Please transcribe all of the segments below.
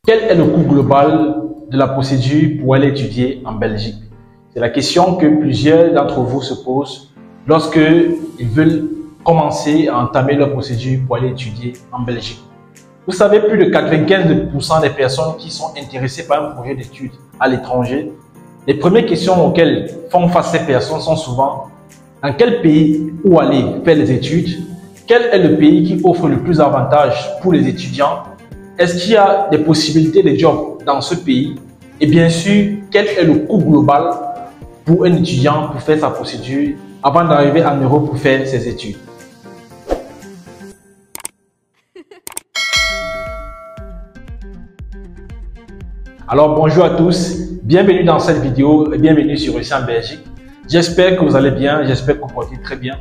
Quel est le coût global de la procédure pour aller étudier en Belgique? C'est la question que plusieurs d'entre vous se posent lorsqu'ils veulent commencer à entamer leur procédure pour aller étudier en Belgique. Vous savez, plus de 95% des personnes qui sont intéressées par un projet d'études à l'étranger, les premières questions auxquelles font face ces personnes sont souvent: dans quel pays où aller faire les études? Quel est le pays qui offre le plus d'avantages pour les étudiants? Est-ce qu'il y a des possibilités de job dans ce pays? Et bien sûr, quel est le coût global pour un étudiant pour faire sa procédure avant d'arriver en Europe pour faire ses études? Alors bonjour à tous, bienvenue dans cette vidéo et bienvenue sur Réussir en Belgique. J'espère que vous allez bien, j'espère que vous portez très bien.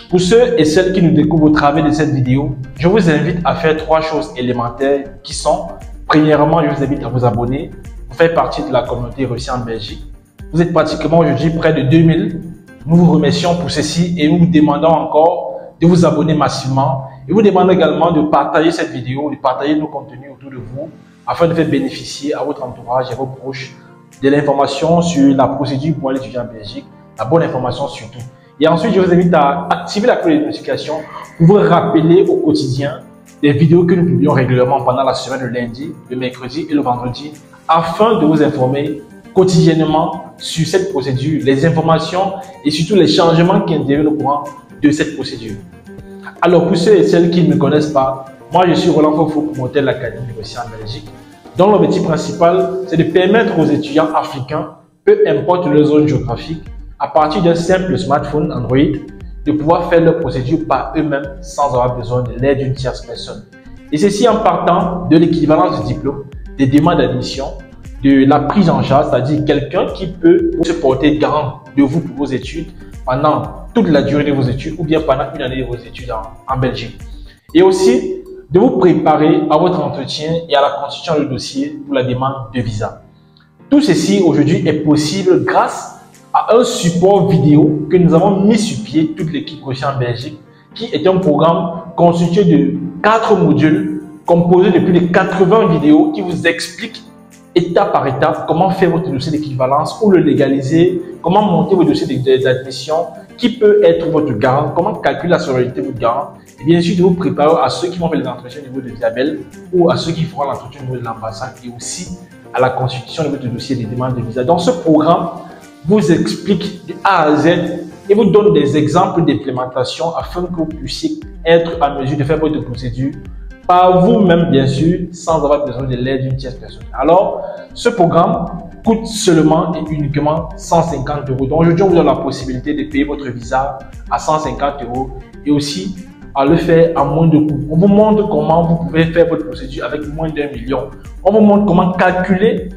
Pour ceux et celles qui nous découvrent au travers de cette vidéo, je vous invite à faire trois choses élémentaires qui sont: premièrement, je vous invite à vous abonner pour faire partie de la communauté Réussir en Belgique. Vous êtes pratiquement aujourd'hui près de 2000. Nous vous remercions pour ceci et nous vous demandons encore de vous abonner massivement. Et vous demandons également de partager cette vidéo, de partager nos contenus autour de vous afin de faire bénéficier à votre entourage et à vos proches de l'information sur la procédure pour aller étudier en Belgique, la bonne information surtout. Et ensuite, je vous invite à activer la cloche de notification pour vous rappeler au quotidien des vidéos que nous publions régulièrement pendant la semaine, le lundi, le mercredi et le vendredi, afin de vous informer quotidiennement sur cette procédure, les informations et surtout les changements qui interviennent au courant de cette procédure. Alors, pour ceux et celles qui ne me connaissent pas, moi je suis Roland Fofo, promoteur de l'Académie Réussir en Belgique, dont l'objectif principal, c'est de permettre aux étudiants africains, peu importe leur zone géographique, à partir d'un simple smartphone Android, de pouvoir faire leur procédure par eux-mêmes sans avoir besoin de l'aide d'une tierce personne. Et ceci en partant de l'équivalence du diplôme, des demandes d'admission, de la prise en charge, c'est-à-dire quelqu'un qui peut se porter garant de vous pour vos études pendant toute la durée de vos études ou bien pendant une année de vos études en Belgique. Et aussi de vous préparer à votre entretien et à la constitution du dossier pour la demande de visa. Tout ceci aujourd'hui est possible grâce à un support vidéo que nous avons mis sur pied, toute l'équipe Réussir en Belgique, qui est un programme constitué de 4 modules composés de plus de 80 vidéos qui vous expliquent étape par étape comment faire votre dossier d'équivalence ou le légaliser, comment monter votre dossier d'admission, qui peut être votre garant, comment calculer la sororité de votre garant, et bien sûr de vous préparer à ceux qui vont faire les entretiens au niveau de Isabelle ou à ceux qui feront l'entretien au niveau de l'ambassade et aussi à la constitution de votre dossier de demande de visa. Dans ce programme, vous explique de A à Z et vous donne des exemples d'implémentation afin que vous puissiez être en mesure de faire votre procédure par vous-même, bien sûr, sans avoir besoin de l'aide d'une tierce personne. Alors, ce programme coûte seulement et uniquement 150 €. Donc, aujourd'hui, on vous donne la possibilité de payer votre visa à 150 € et aussi à le faire à moins de coûts. On vous montre comment vous pouvez faire votre procédure avec moins d'1 million. On vous montre comment calculer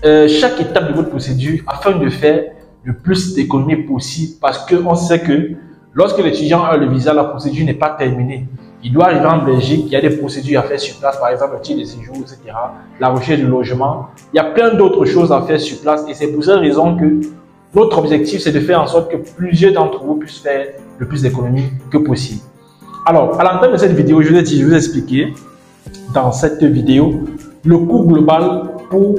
chaque étape de votre procédure afin de faire le plus d'économies possible, parce qu'on sait que lorsque l'étudiant a le visa, la procédure n'est pas terminée. Il doit arriver en Belgique, il y a des procédures à faire sur place, par exemple le titre de séjour, etc., la recherche de logement. Il y a plein d'autres choses à faire sur place et c'est pour cette raison que notre objectif, c'est de faire en sorte que plusieurs d'entre vous puissent faire le plus d'économies que possible. Alors, à l'entame de cette vidéo, je vais vous expliquer dans cette vidéo le coût global pour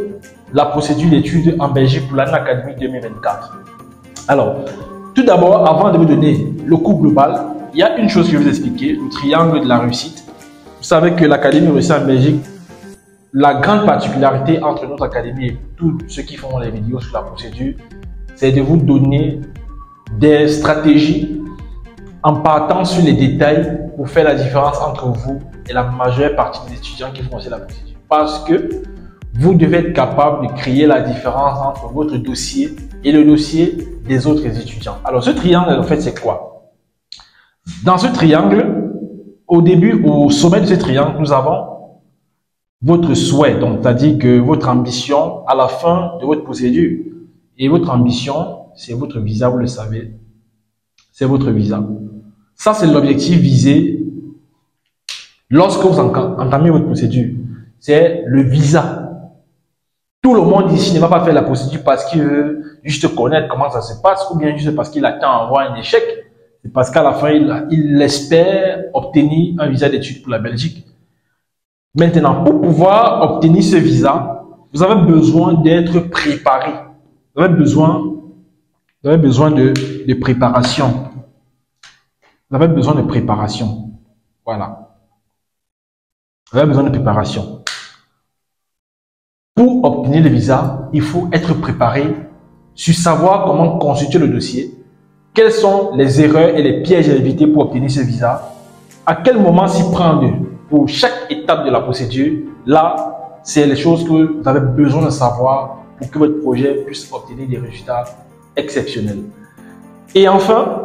la procédure d'études en Belgique pour l'année académique 2024. Alors, tout d'abord, avant de vous donner le coût global, il y a une chose que je vais vous expliquer, le triangle de la réussite. Vous savez que l'Académie Réussir en Belgique, la grande particularité entre notre académie et tous ceux qui font les vidéos sur la procédure, c'est de vous donner des stratégies en partant sur les détails pour faire la différence entre vous et la majeure partie des étudiants qui font aussi la procédure. Parce que vous devez être capable de créer la différence entre votre dossier et le dossier des autres étudiants. Alors, ce triangle, en fait, c'est quoi? Dans ce triangle, au début, au sommet de ce triangle, nous avons votre souhait, donc c'est-à-dire que votre ambition à la fin de votre procédure. Et votre ambition, c'est votre visa, vous le savez, c'est votre visa. Ça, c'est l'objectif visé lorsque vous entamez votre procédure. C'est le visa. Tout le monde ici ne va pas faire la procédure parce qu'il veut juste connaître comment ça se passe ou bien juste parce qu'il attend à avoir un échec. C'est parce qu'à la fin, il espère obtenir un visa d'études pour la Belgique. Maintenant, pour pouvoir obtenir ce visa, vous avez besoin d'être préparé. Vous avez besoin de préparation. Vous avez besoin de préparation. Voilà. Vous avez besoin de préparation. Pour obtenir le visa, il faut être préparé sur savoir comment constituer le dossier, quelles sont les erreurs et les pièges à éviter pour obtenir ce visa, à quel moment s'y prendre pour chaque étape de la procédure. Là, c'est les choses que vous avez besoin de savoir pour que votre projet puisse obtenir des résultats exceptionnels. Et enfin,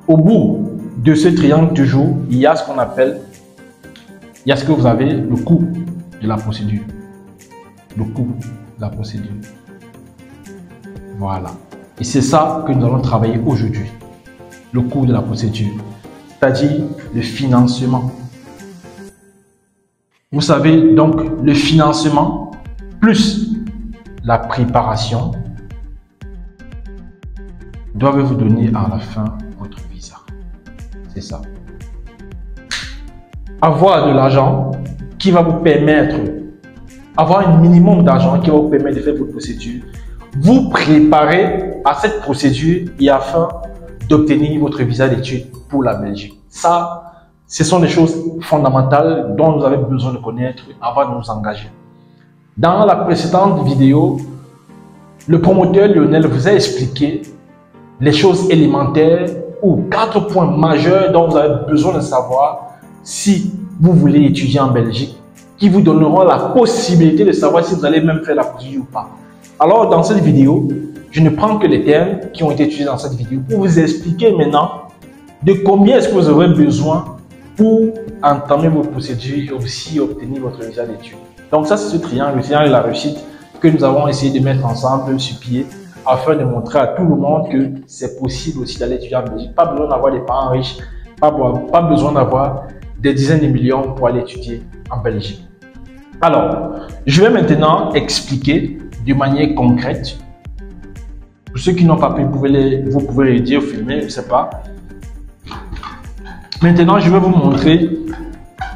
au bout de ce triangle toujours, il y a ce qu'on appelle, il y a ce que vous avez, le coût de la procédure. Le coût de la procédure. Voilà. Et c'est ça que nous allons travailler aujourd'hui. Le coût de la procédure. C'est-à-dire le financement. Vous savez, donc, le financement plus la préparation doivent vous donner à la fin votre visa. C'est ça. Avoir de l'argent qui va vous permettre, avoir un minimum d'argent qui va vous permettre de faire votre procédure, vous préparer à cette procédure et afin d'obtenir votre visa d'études pour la Belgique. Ça, ce sont des choses fondamentales dont vous avez besoin de connaître avant de nous engager. Dans la précédente vidéo, le promoteur Lionel vous a expliqué les choses élémentaires ou 4 points majeurs dont vous avez besoin de savoir si vous voulez étudier en Belgique, qui vous donneront la possibilité de savoir si vous allez même faire la procédure ou pas. Alors, dans cette vidéo, je ne prends que les termes qui ont été utilisés dans cette vidéo pour vous expliquer maintenant de combien est-ce que vous aurez besoin pour entamer vos procédures et aussi obtenir votre visa d'études. Donc ça, c'est ce triangle, le triangle de la réussite que nous avons essayé de mettre ensemble sur pied afin de montrer à tout le monde que c'est possible aussi d'aller étudier en Belgique. Pas besoin d'avoir des parents riches, pas besoin d'avoir des dizaines de millions pour aller étudier en Belgique. Alors, je vais maintenant expliquer de manière concrète. Pour ceux qui n'ont pas pu, vous pouvez le dire, filmer, je ne sais pas. Maintenant, je vais vous montrer,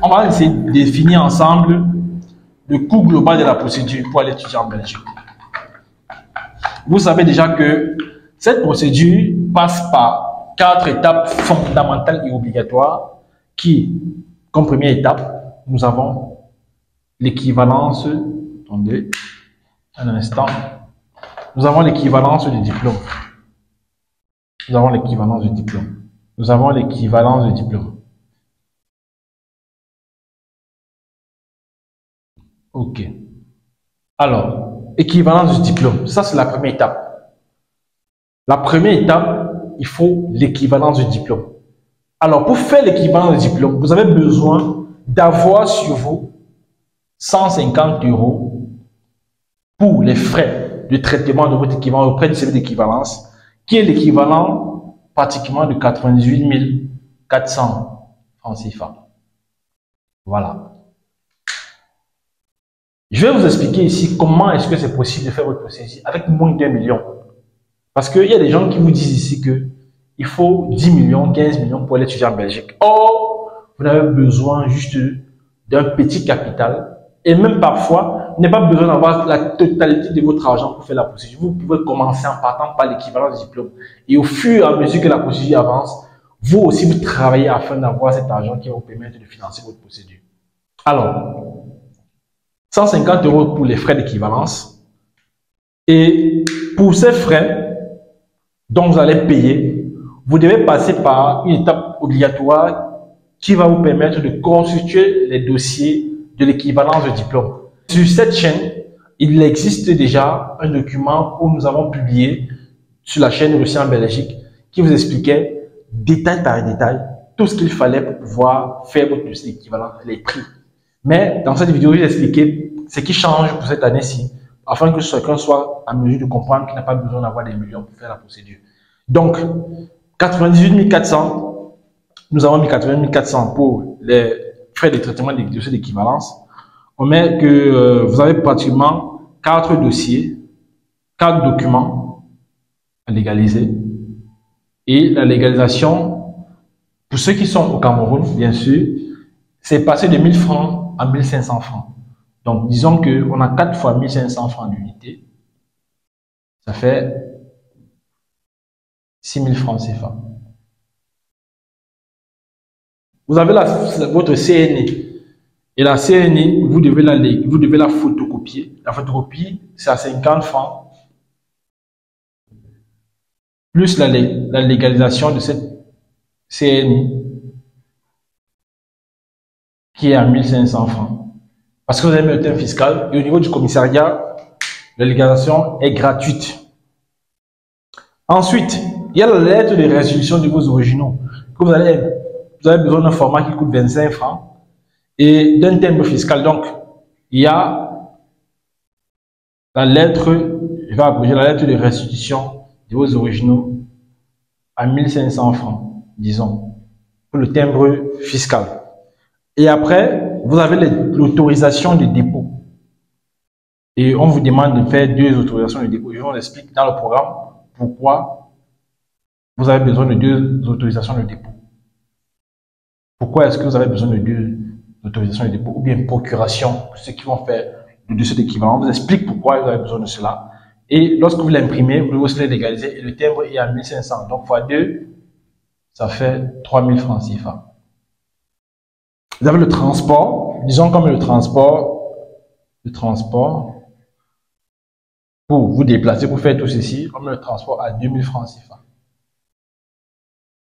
on va essayer de définir ensemble le coût global de la procédure pour aller étudier en Belgique. Vous savez déjà que cette procédure passe par 4 étapes fondamentales et obligatoires qui, comme première étape, nous avons l'équivalence, attendez un instant, nous avons l'équivalence du diplôme. Nous avons l'équivalence du diplôme. Nous avons l'équivalence du diplôme. Ok. Alors, équivalence du diplôme, ça c'est la première étape. La première étape, il faut l'équivalence du diplôme. Alors, pour faire l'équivalence du diplôme, vous avez besoin d'avoir sur vous 150 € pour les frais de traitement de votre équivalent auprès du service d'équivalence, qui est l'équivalent pratiquement de 98 400 francs CFA. Voilà. Je vais vous expliquer ici comment est-ce que c'est possible de faire votre procédure avec moins d'1 million. Parce qu'il y a des gens qui vous disent ici que il faut 10 millions, 15 millions pour aller étudier en Belgique. Or, vous avez besoin juste d'un petit capital. Et même parfois, vous n'avez pas besoin d'avoir la totalité de votre argent pour faire la procédure. Vous pouvez commencer en partant par l'équivalent du diplôme. Et au fur et à mesure que la procédure avance, vous aussi, vous travaillez afin d'avoir cet argent qui va vous permettre de financer votre procédure. Alors, 150 € pour les frais d'équivalence. Et pour ces frais dont vous allez payer, vous devez passer par une étape obligatoire qui va vous permettre de constituer les dossiers de l'équivalence de diplôme. Sur cette chaîne, il existe déjà un document où nous avons publié sur la chaîne Réussir en Belgique qui vous expliquait détail par détail tout ce qu'il fallait pour pouvoir faire votre dossier d'équivalence, les prix. Mais dans cette vidéo, je vais expliquer ce qui change pour cette année-ci afin que chacun soit en mesure de comprendre qu'il n'a pas besoin d'avoir des millions pour faire la procédure. Donc, 98 400, nous avons mis 98 400 pour les frais de traitement des dossiers d'équivalence. On met que vous avez pratiquement 4 dossiers, 4 documents à légaliser. Et la légalisation, pour ceux qui sont au Cameroun, bien sûr, c'est passé de 1000 francs à 1500 francs. Donc, disons qu'on a 4 fois 1500 francs d'unité. Ça fait 6000 francs CFA. Vous avez votre CNI. Et la CNI, vous devez la photocopier. La photocopie, c'est à 50 francs. Plus la légalisation de cette CNI, qui est à 1500 francs. Parce que vous avez mis le thème fiscal. Et au niveau du commissariat, la légalisation est gratuite. Ensuite, il y a la lettre de restitution de vos originaux. Que vous avez besoin d'un format qui coûte 25 francs et d'un timbre fiscal. Donc, il y a la lettre, je vais abréger la lettre de restitution de vos originaux à 1500 francs, disons, pour le timbre fiscal. Et après, vous avez l'autorisation de dépôt. Et on vous demande de faire 2 autorisations de dépôt. Je vous explique dans le programme pourquoi vous avez besoin de 2 autorisations de dépôt. Pourquoi est-ce que vous avez besoin de 2 autorisations de dépôt ou bien procuration pour ceux qui vont faire le dossier d'équivalent. On vous explique pourquoi vous avez besoin de cela. Et lorsque vous l'imprimez, vous devez aussi le légaliser et le timbre est à 1500. Donc, fois 2, ça fait 3000 francs CFA. Vous avez le transport. Disons comme le transport pour vous déplacer, pour faire tout ceci, on met le transport à 2000 francs CFA.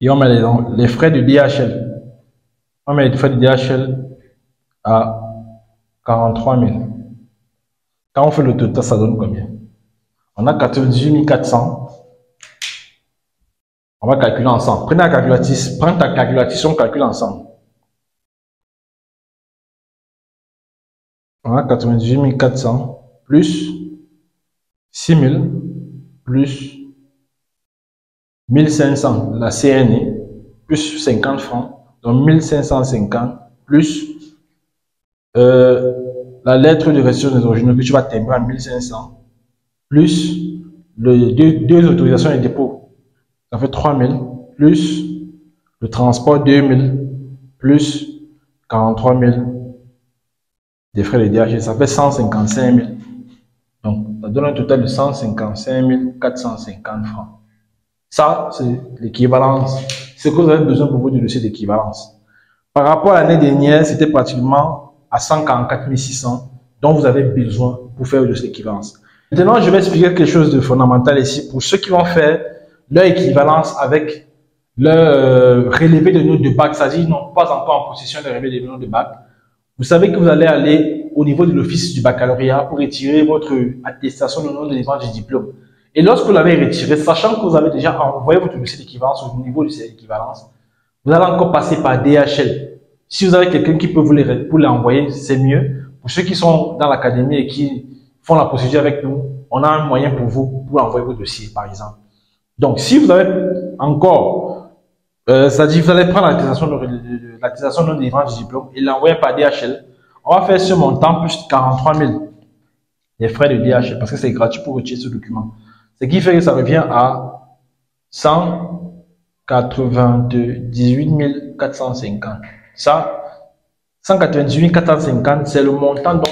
Et on met les frais de DHL. On met les frais de DHL à 43 000. Quand on fait le total, ça donne combien? On a 98 400. On va calculer ensemble. Prenez la calculatrice. Prends ta calculatrice, on calcule ensemble. On a 98 400 plus 6 000 plus 1500, la CNI, plus 50 francs, donc 1550 plus la lettre de restitution des originaux que tu vas timbrer à 1500 plus deux autorisations de dépôt, ça fait 3000 plus le transport 2000 plus 43 000 des frais de DHL, ça fait 155 000. Donc, ça donne un total de 155 450 francs. Ça, c'est l'équivalence. C'est ce que vous avez besoin pour votre dossier d'équivalence. Par rapport à l'année dernière, c'était pratiquement à 144 600 dont vous avez besoin pour faire le dossier d'équivalence. Maintenant, je vais expliquer quelque chose de fondamental ici pour ceux qui vont faire leur équivalence avec leur relevé de notes de bac, c'est-à-dire ils n'ont pas encore en possession de relevé de notes de bac. Vous savez que vous allez aller au niveau de l'office du baccalauréat pour retirer votre attestation de nom de délivrance du diplôme. Et lorsque vous l'avez retiré, sachant que vous avez déjà envoyé votre dossier d'équivalence au niveau du dossier d'équivalence, vous allez encore passer par DHL. Si vous avez quelqu'un qui peut vous l'envoyer, c'est mieux. Pour ceux qui sont dans l'académie et qui font la procédure avec nous, on a un moyen pour vous pour envoyer votre dossier, par exemple. Donc, si vous avez encore, c'est-à-dire vous allez prendre l'attestation de délivrance du diplôme et l'envoyer par DHL, on va faire ce montant plus 43 000 les frais de DHL parce que c'est gratuit pour retirer ce document. Ce qui fait que ça revient à 198 450. Ça, 198 450, c'est le montant dont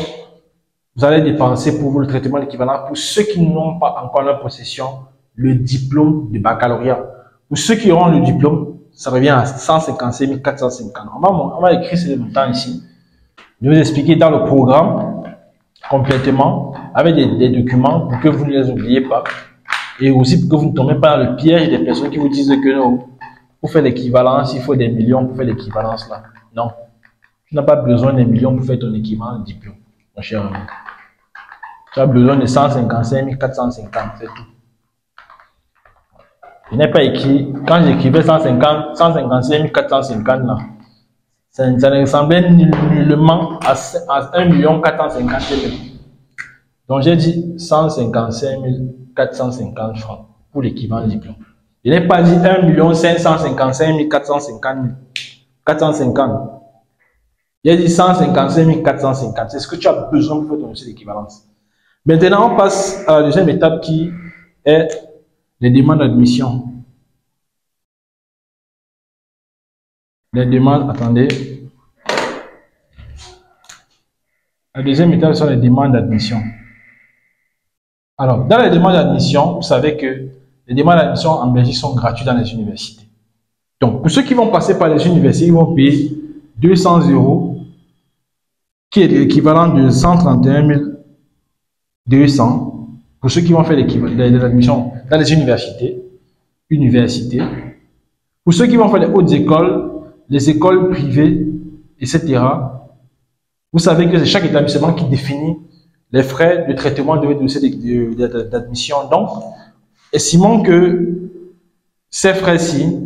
vous allez dépenser pour le traitement d'équivalent pour ceux qui n'ont pas encore en leur possession le diplôme de baccalauréat. Pour ceux qui auront le diplôme, ça revient à 155 450. On va écrire ce montant ici. Je vais vous expliquer dans le programme complètement avec des documents pour que vous ne les oubliez pas. Et aussi pour que vous ne tombez pas dans le piège des personnes qui vous disent que non, pour faire l'équivalence, il faut des millions pour faire l'équivalence là. Non. Tu n'as pas besoin des millions pour faire ton équivalent de diplôme, mon cher ami. Tu as besoin de 155 450, c'est tout. Je n'ai pas écrit, quand j'écrivais 155 450 là, ça ne ressemblait nullement à 1 450 000. Donc j'ai dit 155 450 francs pour l'équivalent diplôme. Je n'ai pas dit 1 555 450. J'ai dit 155 450. C'est ce que tu as besoin pour faire ton dossier d'équivalence. Maintenant, on passe à la deuxième étape qui est les demandes d'admission. Les demandes, attendez. La deuxième étape sont les demandes d'admission. Alors, dans les demandes d'admission, vous savez que les demandes d'admission en Belgique sont gratuites dans les universités. Donc, pour ceux qui vont passer par les universités, ils vont payer 200 €, qui est l'équivalent de 131 200 pour ceux qui vont faire les admissions dans les universités. Pour ceux qui vont faire les hautes écoles, les écoles privées, etc., vous savez que c'est chaque établissement qui définit les frais de traitement de dossier d'admission. Donc, estimons que ces frais-ci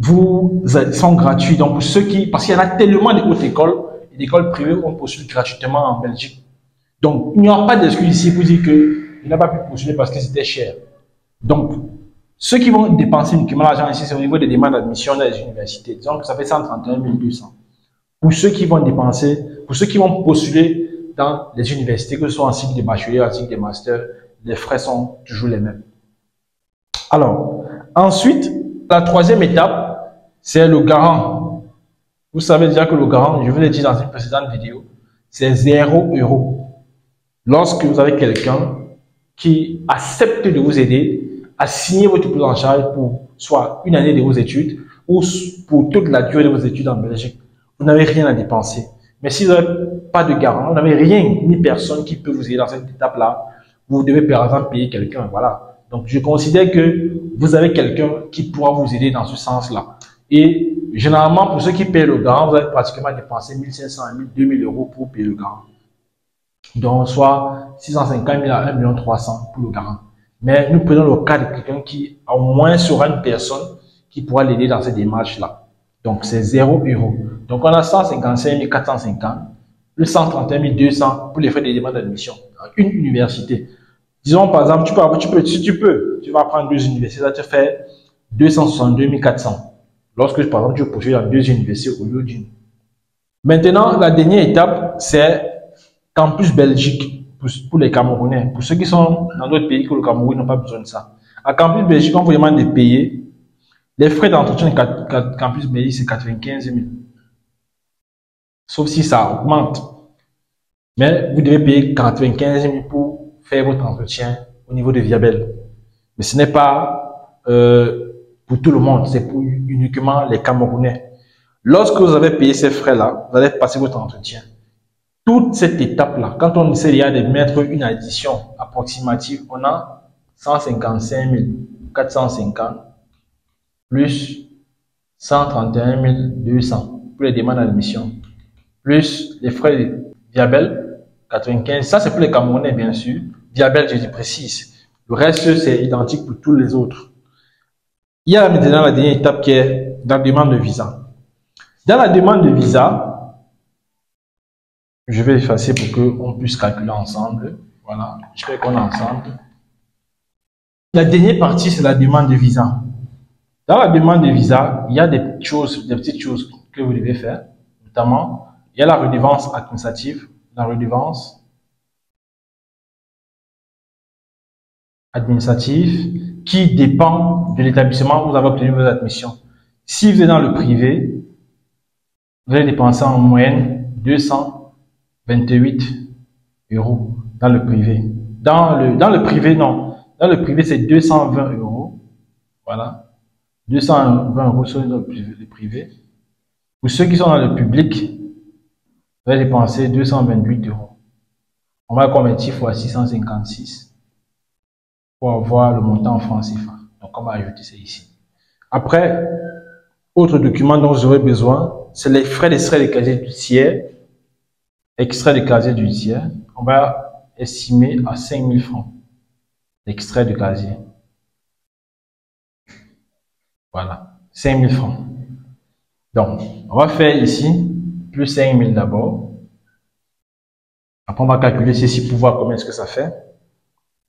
sont gratuits. Donc, pour ceux qui, parce qu'il y en a tellement de hautes écoles et d'écoles privées où on postule gratuitement en Belgique. Donc, il n'y aura pas d'excuse ici pour dire qu'il n'a pas pu postuler parce que c'était cher. Donc, ceux qui vont dépenser uniquement l'argent ici, c'est au niveau des demandes d'admission dans les universités. Disons que ça fait 131 200. Pour ceux qui vont dépenser, pour ceux qui vont postuler dans les universités, que ce soit en cycle de bachelier, en cycle de master, les frais sont toujours les mêmes. Alors, ensuite, la troisième étape, c'est le garant. Vous savez déjà que le garant, je vous l'ai dit dans une précédente vidéo, c'est 0 €. Lorsque vous avez quelqu'un qui accepte de vous aider à signer votre prise en charge pour soit une année de vos études ou pour toute la durée de vos études en Belgique, vous n'avez rien à dépenser. Mais si vous n'avez pas de garant, vous n'avez rien ni personne qui peut vous aider dans cette étape-là, vous devez par exemple payer quelqu'un. Voilà. Donc, je considère que vous avez quelqu'un qui pourra vous aider dans ce sens-là. Et généralement, pour ceux qui payent le garant, vous allez pratiquement dépenser 1 500 à 2 000 € pour payer le garant. Donc, soit 650 000 à 1 300 000 pour le garant. Mais nous prenons le cas de quelqu'un qui, au moins, sera une personne qui pourra l'aider dans cette démarche-là. Donc, c'est 0 €. Donc, on a 155 450, plus 131 200 pour les frais de demande d'admission dans une université. Disons, par exemple, tu vas prendre 2 universités, ça te fait 262 400. Lorsque, par exemple, tu poursuis dans 2 universités au lieu d'une. Maintenant, la dernière étape, c'est Campus Belgique pour les Camerounais. Pour ceux qui sont dans d'autres pays que le Cameroun, ils n'ont pas besoin de ça. À Campus Belgique, on vous demande de payer les frais d'entretien de Campus Belgique, c'est 95 000. Sauf si ça augmente. Mais vous devez payer 95 000 pour faire votre entretien au niveau de Viabel. Mais ce n'est pas pour tout le monde, c'est pour uniquement les Camerounais. Lorsque vous avez payé ces frais-là, vous allez passer votre entretien. Toute cette étape-là, quand on essaie de mettre une addition approximative, on a 155 450 plus 131 200 pour les demandes d'admission, plus les frais de Viabel, 95. Ça, c'est pour les Camerounais, bien sûr. Viabel, je dis précise. Le reste, c'est identique pour tous les autres. Il y a maintenant la dernière étape qui est la demande de visa. Dans la demande de visa, je vais effacer pour qu'on puisse calculer ensemble. Voilà, je fais qu'on est ensemble. La dernière partie, c'est la demande de visa. Dans la demande de visa, il y a des petites choses que vous devez faire. Notamment, il y a la redevance administrative, la redevance administrative qui dépend de l'établissement où vous avez obtenu vos admissions. Si vous êtes dans le privé, vous allez dépenser en moyenne 228 € dans le privé. Dans le privé, non. Dans le privé, c'est 220 €. Voilà. 220 € sur le privé. Pour ceux qui sont dans le public, vous allez dépenser 228 €. On va convertir fois 656 pour avoir le montant en francs CFA. Donc, on va ajouter ça ici. Après, autre document dont vous aurez besoin, c'est les frais d'extrait de casier judiciaire. Extrait de casier judiciaire, on va estimer à 5 000 francs. L'extrait de casier. Voilà, 5 000 francs. Donc, on va faire ici plus 5 000 d'abord. Après, on va calculer ceci pour voir combien est-ce que ça fait.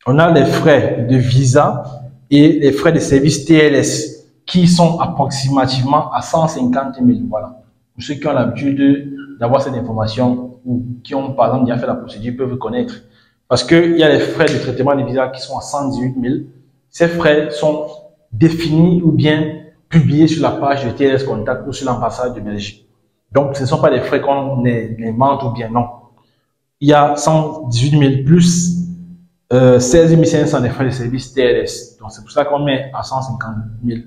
On a les frais de visa et les frais de service TLS qui sont approximativement à 150 000. Voilà. Pour ceux qui ont l'habitude d'avoir cette information ou qui ont par exemple déjà fait la procédure peuvent connaître. Parce qu'il y a les frais de traitement des visas qui sont à 118 000. Ces frais sont définis ou bien publiés sur la page de TLS Contact ou sur l'ambassade de Belgique. Donc, ce ne sont pas des frais qu'on invente ou bien non. il y a 118 000 plus 16 500 des frais de service TLS. Donc, c'est pour ça qu'on met à 150 000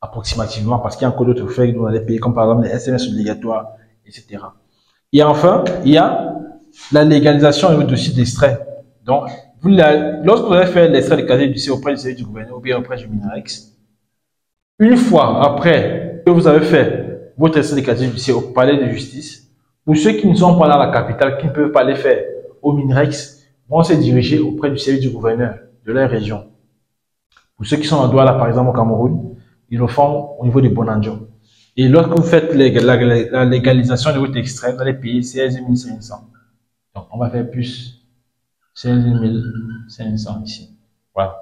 approximativement, parce qu'il y a encore d'autres frais que vous allez payer, comme par exemple les SMS obligatoires, etc. Et enfin, il y a la légalisation du dossier d'extrait. Donc, lorsque vous allez faire l'extrait de casier judiciaire auprès du service du gouvernement ou bien auprès du Minerex, une fois après que vous avez fait votre extrait de casier judiciaire au palais de justice, pour ceux qui ne sont pas dans la capitale, qui ne peuvent pas les faire au Minerex, vont se diriger auprès du service du gouverneur de leur région. Pour ceux qui sont en Douala, par exemple au Cameroun, ils le font au niveau de Bonanjo. Et lorsque vous faites la légalisation de votre extrait, vous allez payer 16 500. Donc, on va faire plus 16 500 ici. Voilà.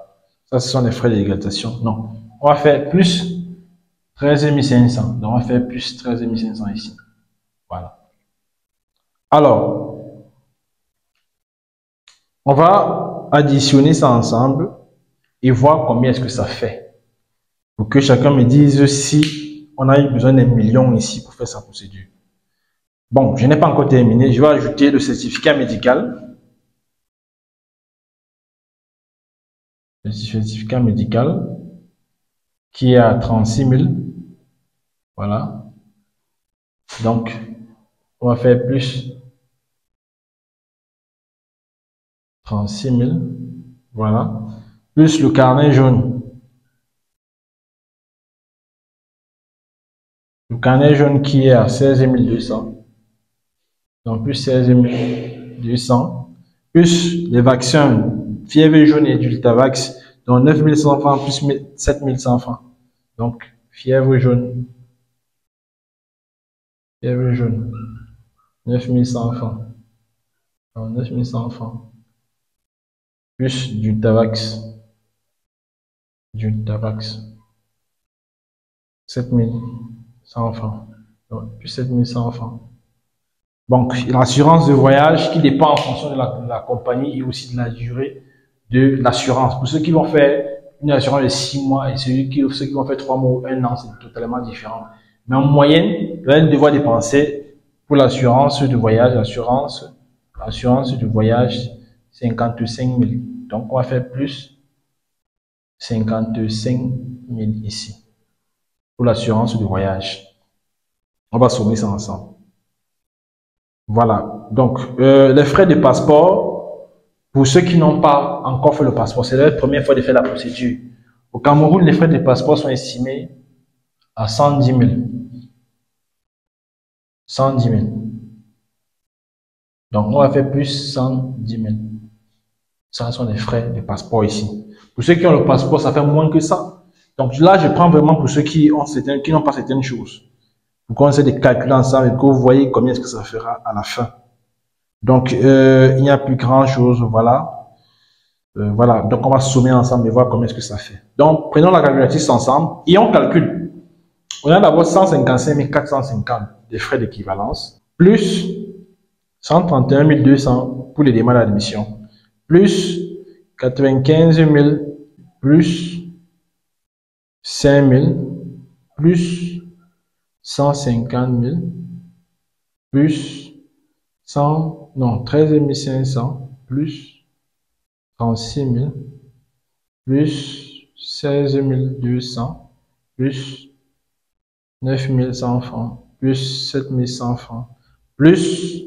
Ça, ce sont les frais de légalisation. Non. On va faire plus 13 500. Donc, on va faire plus 13 500 ici. Voilà. Alors, on va additionner ça ensemble et voir combien est-ce que ça fait. Pour que chacun me dise si on a eu besoin d'un million ici pour faire sa procédure. Bon, je n'ai pas encore terminé. Je vais ajouter le certificat médical. Le certificat médical qui est à 36 000. Voilà. Donc, on va faire plus 36 000. Voilà. Plus le carnet jaune. Le carnet jaune qui est à 16 200. Donc, plus 16 200. Plus les vaccins fièvre jaune et Dultavax. Donc, 9 100 francs plus 7 100 francs. Donc, fièvre jaune. Fièvre jaune. 9 100 francs. Donc, 9 100 francs. Plus Dultavax. Dultavax. 7 100 francs. Donc, plus 7 100 francs. Donc, l'assurance de voyage qui dépend en fonction de la compagnie et aussi de la durée de l'assurance. Pour ceux qui vont faire une assurance de 6 mois et ceux qui vont faire 3 mois ou 1 an, c'est totalement différent. Mais en moyenne, vous allez devoir dépenser pour l'assurance de voyage, l'assurance de voyage, 55 000. Donc, on va faire plus 55 000 ici pour l'assurance de voyage. On va sommer ça ensemble. Voilà. Donc, les frais de passeport, pour ceux qui n'ont pas encore fait le passeport, c'est leur première fois de faire la procédure. Au Cameroun, les frais de passeport sont estimés à 110 000. 110 000. Donc, on va faire plus 110 000. Ça sont les frais de passeport ici. Pour ceux qui ont le passeport, ça fait moins que ça. Donc là, je prends vraiment pour ceux qui n'ont pas certaines choses. Pour qu'on essaie de calculer ensemble et que vous voyez combien est-ce que ça fera à la fin. Donc, il n'y a plus grand chose, voilà. Voilà, donc on va sommer ensemble et voir combien est-ce que ça fait. Donc, prenons la calculatrice ensemble et on calcule. On a d'abord 155 450 des frais d'équivalence, plus 131 200 pour les demandes d'admission, plus 95 000, plus 5 000, plus 150 000, plus 13 500, plus 36 000, plus 16 200, plus 9 100 francs, plus 7 100 francs, plus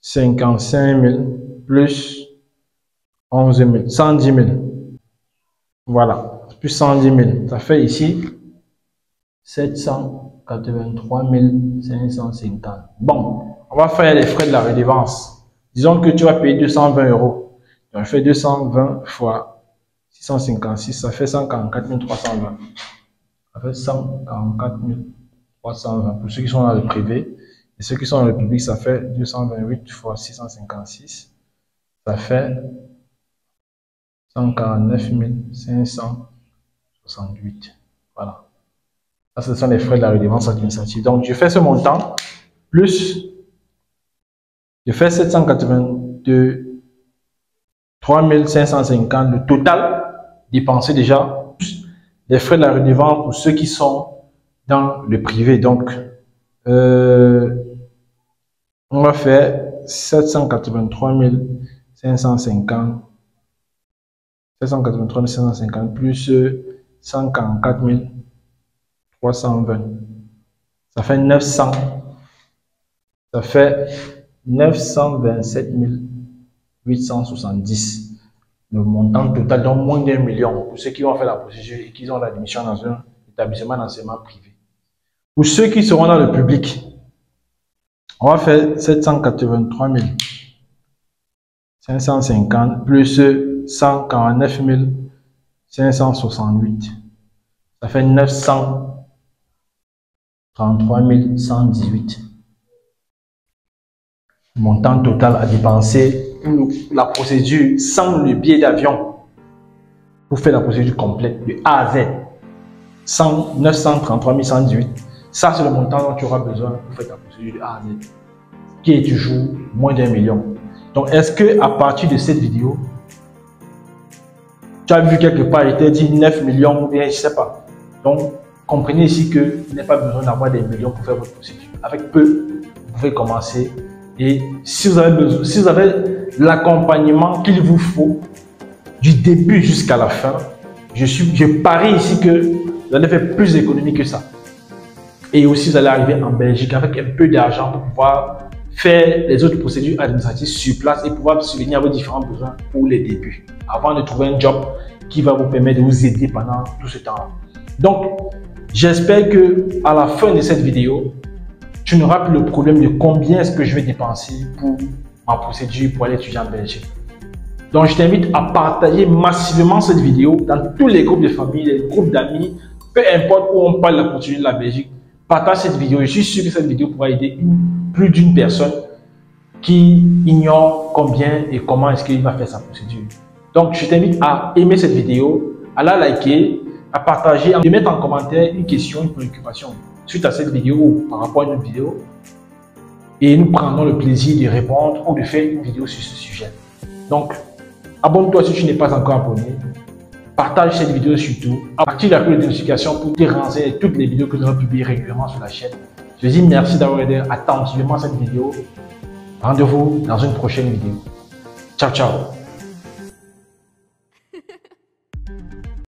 55 000, plus 11 000, 110 000. Voilà, plus 110 000. Ça fait ici 783 550. Bon, on va faire les frais de la redevance. Disons que tu vas payer 220 euros. Donc, je fais 220 fois 656, ça fait 144 320. Ça fait 144 320 pour ceux qui sont dans le privé. Et ceux qui sont dans le public, ça fait 228 fois 656. Ça fait 149 568. Voilà. Ça, ce sont les frais de la redevance administrative. Donc, je fais ce montant, plus, je fais 782 3550, le total dépensé déjà, plus les frais de la redevance pour ceux qui sont dans le privé. Donc, on va faire 783 550. 783 550 plus 144 320. Ça fait 900. Ça fait 927 870. Le montant total, donc moins d'1 million pour ceux qui vont faire la procédure et qui ont l'admission dans un établissement d'enseignement privé. Pour ceux qui seront dans le public, on va faire 783 550 plus 149 568. Ça fait 933 118. Montant total à dépenser pour la procédure sans le billet d'avion. Pour faire la procédure complète de A à Z. 933 118. Ça, c'est le montant dont tu auras besoin pour faire ta procédure de A à Z. Qui est toujours moins d'1 million. Donc, est-ce que à partir de cette vidéo, tu as vu quelque part, il était dit 9 millions ou bien je ne sais pas. Donc, comprenez ici qu'il n'y a pas besoin d'avoir des millions pour faire votre procédure. Avec peu, vous pouvez commencer. Et si vous avez l'accompagnement qu'il vous faut du début jusqu'à la fin, je parie ici que vous allez faire plus d'économies que ça. Et aussi, vous allez arriver en Belgique avec un peu d'argent pour pouvoir faire les autres procédures administratives sur place et pouvoir subvenir à vos différents besoins pour les débuts, avant de trouver un job qui va vous permettre de vous aider pendant tout ce temps-là. Donc, j'espère que à la fin de cette vidéo, tu n'auras plus le problème de combien est-ce que je vais dépenser pour ma procédure pour aller étudier en Belgique. Donc, je t'invite à partager massivement cette vidéo dans tous les groupes de famille, les groupes d'amis, peu importe où on parle de la procédure de la Belgique. Partage cette vidéo. Je suis sûr que cette vidéo pourra aider plus d'une personne qui ignore combien et comment est-ce qu'il va faire sa procédure. Donc, je t'invite à aimer cette vidéo, à la liker, à partager, à me mettre en commentaire une question, une préoccupation suite à cette vidéo ou par rapport à une autre vidéo. Et nous prendrons le plaisir de répondre ou de faire une vidéo sur ce sujet. Donc, abonne-toi si tu n'es pas encore abonné. Partage cette vidéo surtout. Active la cloche de notification pour te renseigner toutes les vidéos que nous allons publier régulièrement sur la chaîne. Je te dis merci d'avoir regardé attentivement cette vidéo. Rendez-vous dans une prochaine vidéo. Ciao, ciao.